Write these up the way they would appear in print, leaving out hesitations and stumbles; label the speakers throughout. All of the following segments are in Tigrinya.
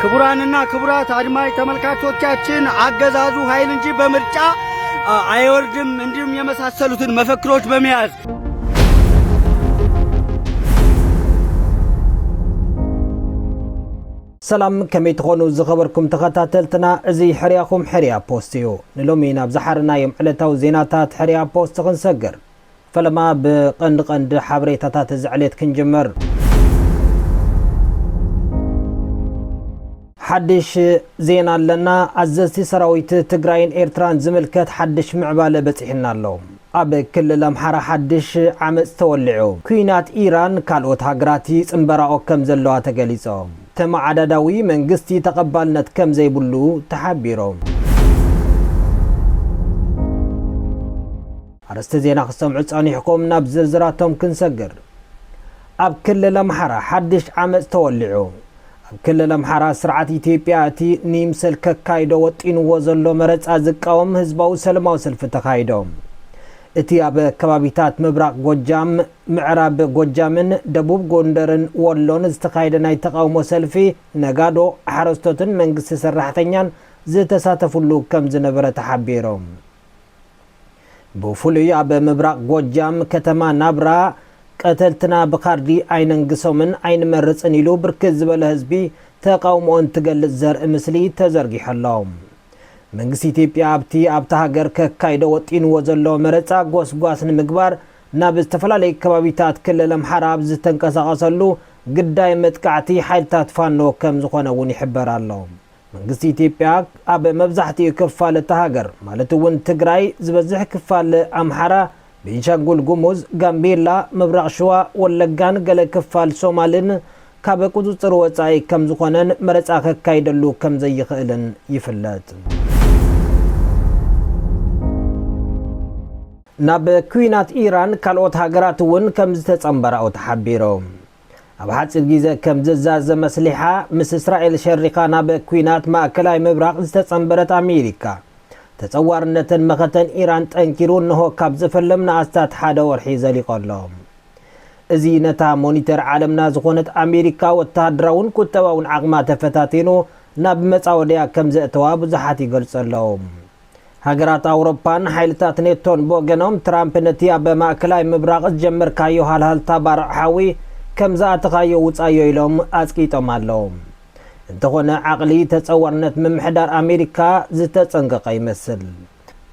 Speaker 1: ክቡራንና ክቡራት አድማጭ ተመልካቾቻችን አገዛዙ ኃይል እንጂ በምርጫ አይወርድም እንዲሁም የመሳሰሉትን መፈክሮች በመያዝ
Speaker 2: ሰላም ከመይ ትኾኑ ዝኸበርኩም ተኸታተልትና እዚ ሕርያኹም ሕርያ ፖስት እዩ ንሎሚ ናብ ዝሓርናዮም ዕለታዊ ዜናታት ሕርያ ፖስት ክንሰግር ፈለማ ብቐንዲ ሓበሬታታት ዝዕሌት ክንጅምር ሓድሽ ዜና ኣለና ኣዘዝቲ ሰራዊት ትግራይን ኤርትራን ዝምልከት ሓድሽ ምዕባለ በፂሕና ኣሎ ኣብ ክልል ኣምሓራ ሓድሽ ዓመፅ ተወልዑ ኩናት ኢራን ካልኦት ሃገራት ፅንበራኦ ከም ዘለዋ ተገሊፆም ተማዓዳዳዊ መንግስቲ ተቐባልነት ከም ዘይብሉ ተሓቢሮም አርስተ ዜና ክሰምዑ ጸኒሕኩም ናብ ዝርዝራቶም ክንሰግር ኣብ ክልል ኣምሓራ ሓድሽ ዓመፅ ተወልዑ ኣብ ክልል ኣምሓራ ስርዓት ኢትዮጵያ እቲ ንይምሰል ከካይዶ ወጢንዎ ዘሎ መረፃ ዝቃወም ህዝባዊ ሰላማዊ ሰልፊ ተካይዶም እቲ ኣብ ከባቢታት ምብራቅ ጎጃም ምዕራብ ጎጃምን ደቡብ ጎንደርን ወሎን ዝተካይደ ናይ ተቃውሞ ሰልፊ ነጋዶ ሓረስቶትን መንግስቲ ሰራሕተኛን ዝተሳተፉሉ ከም ዝነበረ ተሓቢሮም ብፍሉይ ኣብ ምብራቅ ጎጃም ከተማ ናብራ ቀተልትና ብካርዲ ኣይነንግሶምን ኣይንመርፅን ኢሉ ብርክት ዝበለ ህዝቢ ተቃውሞን ትገልጽ ዘርኢ ምስሊ ተዘርጊሖሎም መንግስቲ ኢትዮጵያ ኣብታ ሃገር ከካይዶ ወጢንዎ ዘሎ መረፃ ጎስጓስ ንምግባር ናብ ዝተፈላለዩ ከባቢታት ክልል ኣምሓራ ዝተንቀሳቐሰሉ ግዳይ መጥቃዕቲ ሓይልታት ፋኖ ከም ዝኾነ እውን ይሕበር ኣሎ መንግስቲ ኢትዮጵያ ኣብ መብዛሕትኡ ክፋል እታ ሃገር ማለት እውን ትግራይ ዝበዝሕ ክፋል ኣምሓራ ቤንሻንጉል ጉሙዝ ጋምቤላ ምብራቅ ሸዋ ወለጋን ገለ ክፋል ሶማልን ካብ ቁጥጥር ወፃኢ ከም ዝኾነን መረፃ ከካይደሉ ከም ዘይኽእልን ይፍለጥ ናብ ኩናት ኢራን ካልኦት ሃገራት እውን ከም ዝተጸምበራኡ ተሓቢሮም ኣብ ሓፂር ግዜ ከም ዝዛዘ መስሊሓ ምስ እስራኤል ሸሪኻ ናብ ኩናት ማእከላይ ምብራቅ ዝተጸምበረት ኣሜሪካ ተጸዋርነትን መኸተን ኢራን ጠንኪሩ እንሆ ካብ ዝፈለምና ኣስታት ሓደ ወርሒ ዘሊቆሎም እዚ ነታ ሞኒተር ዓለምና ዝኾነት ኣሜሪካ ወተሃደራውን ቁጠባውን ዓቕማ ተፈታቲኑ ናብ መጻወድያ ከም ዘእተዋ ብዙሓት ይገልጸሎም ሃገራት ኣውሮፓን ሓይልታት ኔቶን ብወገኖም ትራምፕ ነቲ ኣብ ማእከላይ ምብራቅ ዝጀመርካዮ ሃልሃልታ ባርዕሓዊ ከም ዝኣተኻዮ ውፃዮ ኢሎም ኣፅቂጦም ኣለዎም እንተኾነ ዓቕሊ ተጸዋርነት ምምሕዳር ኣሜሪካ ዝተጸንቀቐ ይመስል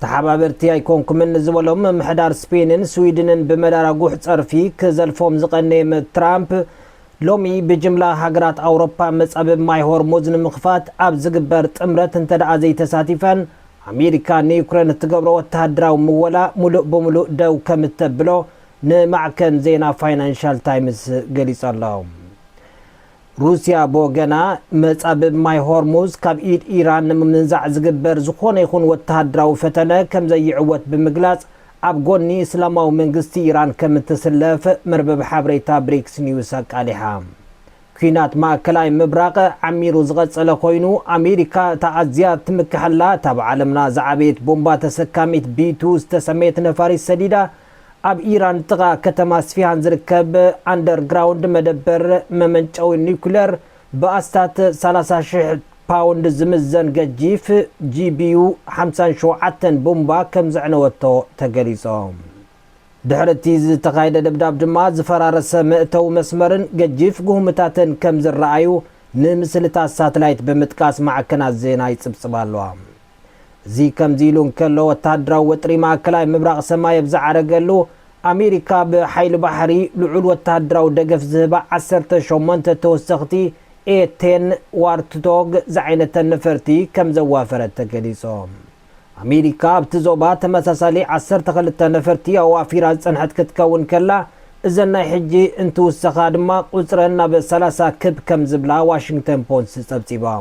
Speaker 2: ተሓባበርቲ ኣይኮንኩምን ዝበሎም ምምሕዳር ስፔንን ስዊድንን ብመዳራጉሕ ጸርፊ ክዘልፎም ዝቐነየ ትራምፕ ሎሚ ብጅምላ ሃገራት ኣውሮፓ መጻብ ማይ ሆርሙዝ ንምኽፋት ኣብ ዝግበር ጥምረት እንተደኣ ዘይተሳቲፈን ኣሜሪካ ንዩክሬን እትገብሮ ወተሃደራዊ ምወላ ሙሉእ ብምሉእ ደው ከም እተብሎ ንማዕከን ዜና ፋይናንሻል ታይምስ ገሊጹ ኣሎ ሩስያ ብወገና መጻብ ማይ ሆርሙዝ ካብ ኢድ ኢራን ንምንዛዕ ዝግበር ዝኾነ ይኹን ወተሃደራዊ ፈተነ ከም ዘይዕወት ብምግላጽ ኣብ ጎኒ እስላማዊ መንግስቲ ኢራን ከም እትስለፍ መርበብ ሓበሬታ ብሪክስ ኒውስ ኣቃሊሓ ኩናት ማእከላይ ምብራቅ ዓሚሩ ዝቐጸለ ኮይኑ ኣሜሪካ ተኣዝያ ትምክሐላ ታብ ዓለምና ዝዓበየት ቦምባ ተሰካሚት ቢቱ ዝተሰመየት ነፋሪት ሰዲዳ ኣብ ኢራን ጥቓ ከተማ ስፊሃን ዝርከብ አንደርግራውንድ መደበር መመንጨዊ ኒውክለር ብኣስታት 30,000 ፓውንድ ዝምዘን ገጂፍ ጂቢዩ 57 ቦምባ ከም ዘዕነወቶ ተገሊጾም ድሕርቲ ዝተኻየደ ደብዳብ ድማ ዝፈራረሰ መእተው መስመርን ገጂፍ ጉህምታትን ከም ዝረኣዩ ንምስልታት ሳተላይት ብምጥቃስ ማዕከናት ዜና ይጽብጽባ ኣለዋ እዚ ከምዚ ኢሉ እንከሎ ወተሃደራዊ ወጥሪ ማእከላይ ምብራቅ ሰማይ ብዝዓረገሉ ኣሜሪካ ብሓይሊ ባሕሪ ልዑል ወተሃደራዊ ደገፍ ዝህባ 18 ተወሰኽቲ ኤ10 ዋርትዶግ ዝዓይነተ ነፈርቲ ከም ዘዋፈረት ተገሊጾም ኣሜሪካ ኣብቲ ዞባ ተመሳሳሊ 12 ነፈርቲ ኣዋፊራ ዝጸንሐት ክትከውን ከላ እዘን ናይ ሕጂ እንትውሰኻ ድማ ቁፅረን ናብ 30 ክብ ከም ዝብላ ዋሽንግተን ፖስት ጸብጺባ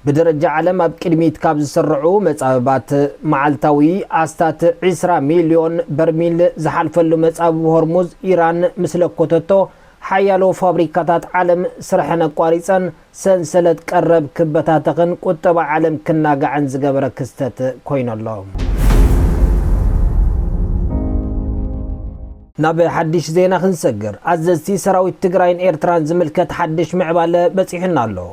Speaker 2: بدرجة عالم أب كلمة كابز سرعو متعبات معلتاوي أستات 20 مليون برميل زحل فلو متعب هرمز إيران مثل كوتوتو حيالو فابريكاتات عالم سرحنا قواريسان سنسلت قرب كبتاتقن كتبع عالم كنا قاعن زقابر كستات كوين الله نابي حدش زينا خنسقر عززتي سراوي تقراين إيرتران زملكت حدش معبالة بسيحنا الله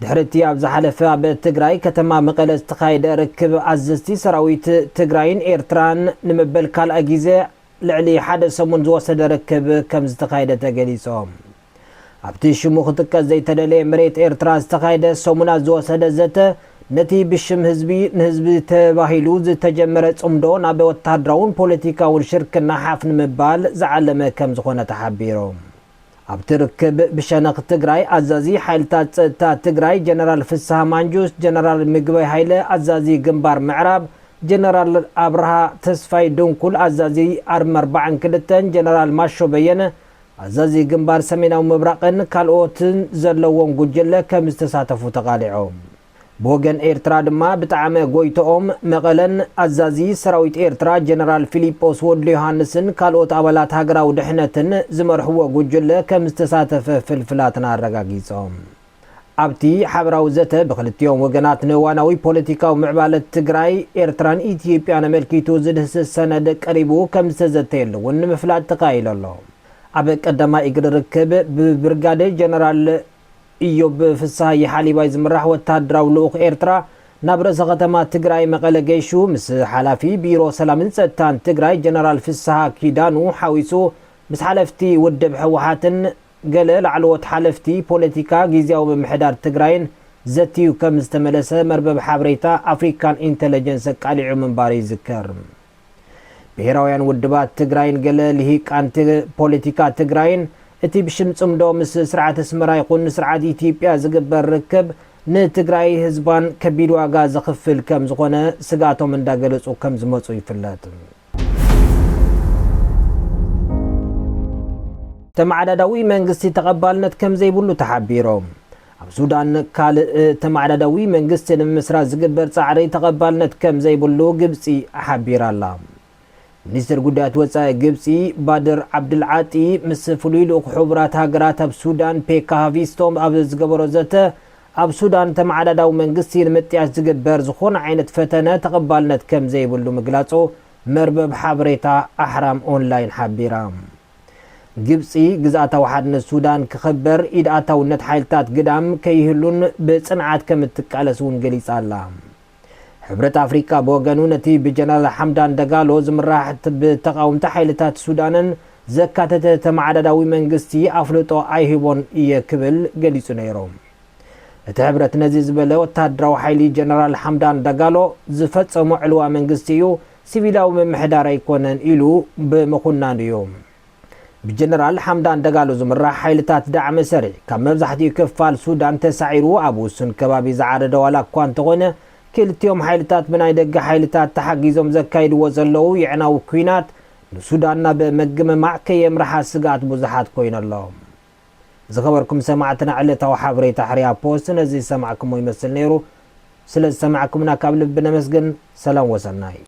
Speaker 2: ድሕርቲ ኣብ ዝሓለፈ ኣብ ትግራይ ከተማ መቐለ ዝተኻየደ ርክብ ኣዘዝቲ ሰራዊት ትግራይን ኤርትራን ንመበል ካልኣይ ግዜ ልዕሊ ሓደ ሰሙን ዝወሰደ ርክብ ከም ዝተኻየደ ተገሊጾም ኣብቲ ሽሙ ክትጥቀስ ዘይተደለየ መሬት ኤርትራ ዝተኻየደ ሰሙናት ዝወሰደ ዘተ ነቲ ብሽም ህዝቢ ንህዝቢ ተባሂሉ ዝተጀመረ ጽምዶ ናብ ወታደራውን ፖለቲካውን ሽርክና ሓፍ ንምባል ዝዓለመ ከም ዝኾነ ተሓቢሮም ኣብቲ ርክብ ብሸነኽ ትግራይ ኣዛዚ ሓይልታት ጸጥታ ትግራይ ጀነራል ፍስሐ ማንጁስ ጀነራል ምግበይ ሃይለ ኣዛዚ ግንባር ምዕራብ ጀነራል አብርሃ ተስፋይ ድንኩል ኣዛዚ ኣርሚ 42 ጀነራል ማሾ በየነ ኣዛዚ ግንባር ሰሜናዊ ምብራቕን ካልኦትን ዘለዎም ጉጅለ ከም ዝተሳተፉ ተቃሊዖም ብወገን ኤርትራ ድማ ብጣዕመ ጎይቶኦም መቐለን ኣዛዚ ሰራዊት ኤርትራ ጀነራል ፊሊጶስ ወድሊ ዮሃንስን ካልኦት ኣባላት ሃገራዊ ድሕነትን ዝመርሕዎ ጉጅለ ከም ዝተሳተፈ ፍልፍላትን ኣረጋጊጾም ኣብቲ ሓበራዊ ዘተ ብክልቲኦም ወገናት ንእዋናዊ ፖለቲካዊ ምዕባለት ትግራይ ኤርትራን ኢትዮጵያን ኣመልኪቱ ዝድህስስ ሰነድ ቀሪቡ ከም ዝተዘተየሉ እውን ንምፍላጥ ተኻኢሉ ኣሎ ኣብ ቀዳማይ እግሪ ርክብ ብብርጋዴር ጀነራል ኢዮብ ፍስሐ ይሓሊባይ ዝምራሕ ወታደራዊ ልኡኽ ኤርትራ ናብ ርእሰ ከተማ ትግራይ መቐለ ገይሹ ምስ ሓላፊ ቢሮ ሰላምን ጸጥታን ትግራይ ጀነራል ፍስሐ ኪዳኑ ሓዊሱ ምስ ሓለፍቲ ውድብ ሕወሓትን ገለ ላዕለዎት ሓለፍቲ ፖለቲካ ጊዜያዊ ምምሕዳር ትግራይን ዘትዩ ከም ዝተመለሰ መርበብ ሓበሬታ ኣፍሪካን ኢንተለጀንስ ቃሊዑ ምንባር ይዝከር ብሄራውያን ውድባት ትግራይን ገለ ልሂቃን ፖለቲካ ትግራይን እቲ ብሽም ጽምዶ ምስ ስርዓት ኣስመራ ይኹን ስርዓት ኢትዮጵያ ዝግበር ርክብ ንትግራይ ህዝባን ከቢድ ዋጋ ዘኽፍል ከም ዝኾነ ስጋቶም እንዳገለጹ ከም ዝመጹ ይፍለጥ ተማዕዳዳዊ መንግስቲ ተቐባልነት ከም ዘይብሉ ተሓቢሮም ኣብ ሱዳን ካልእ ተማዕዳዳዊ መንግስቲ ንምስራት ዝግበር ጻዕሪ ተቐባልነት ከም ዘይብሉ ግብጺ ሓቢራ ኣላ ሚኒስትር ጉዳያት ወጻኢ ግብጺ ባድር ዓብድልዓጢ ምስ ፍሉይ ልኡኽ ሕቡራት ሃገራት ኣብ ሱዳን ፔካ ሃቪስቶም ኣብ ዝገበሮ ዘተ ኣብ ሱዳን ተማዕዳዳዊ መንግስቲ ንምጥያሽ ዝግበር ዝኾነ ዓይነት ፈተነ ተቐባልነት ከም ዘይብሉ ምግላጹ መርበብ ሓበሬታ ኣሕራም ኦንላይን ሓቢራ ግብጺ ግዛኣታዊ ሓድነት ሱዳን ክኽበር ኢድ ኣታውነት ሓይልታት ግዳም ከይህሉን ብጽንዓት ከም እትቃለስ እውን ገሊጻ ኣላ ሕብረት ኣፍሪካ ብወገኑ ነቲ ብጀነራል ሓምዳን ደጋሎ ዝምራሕ ብተቃውምቲ ሓይልታት ሱዳንን ዘካተተ ተማዕዳዳዊ መንግስቲ ኣፍልጦ ኣይሂቦን እየ ክብል ገሊጹ ነይሮም እቲ ሕብረት ነዚ ዝበለ ወታደራዊ ሓይሊ ጀነራል ሓምዳን ደጋሎ ዝፈጸሞ ዕልዋ መንግስቲ እዩ ሲቪላዊ ምምሕዳር ኣይኮነን ኢሉ ብምኹናን እዩ ብጀነራል ሓምዳን ደጋሎ ዝምራሕ ሓይልታት ዳዕመ ሰሪዕ ካብ መብዛሕትኡ ክፋል ሱዳን ተሳዒሩ ኣብ ውሱን ከባቢ ዝዓረደ ዋላ እኳ እንተኾነ ክልቲኦም ሓይልታት ብናይ ደገ ሓይልታት ተሓጊዞም ዘካይድዎ ዘለዉ ይዕናዊ ኩናት ንሱዳን ናብ መግምማዕ ከየምርሓ ስጋት ብዙሓት ኮይኑ ኣሎ ዝኸበርኩም ሰማዕትና ዕለታዊ ሓበሬታ ሕርያ ፖስት ነዚ ሰማዕኩሞ ይመስል ነይሩ ስለ ዝሰማዕኩምና ካብ ልቢ ነመስግን ሰላም ወሰናይ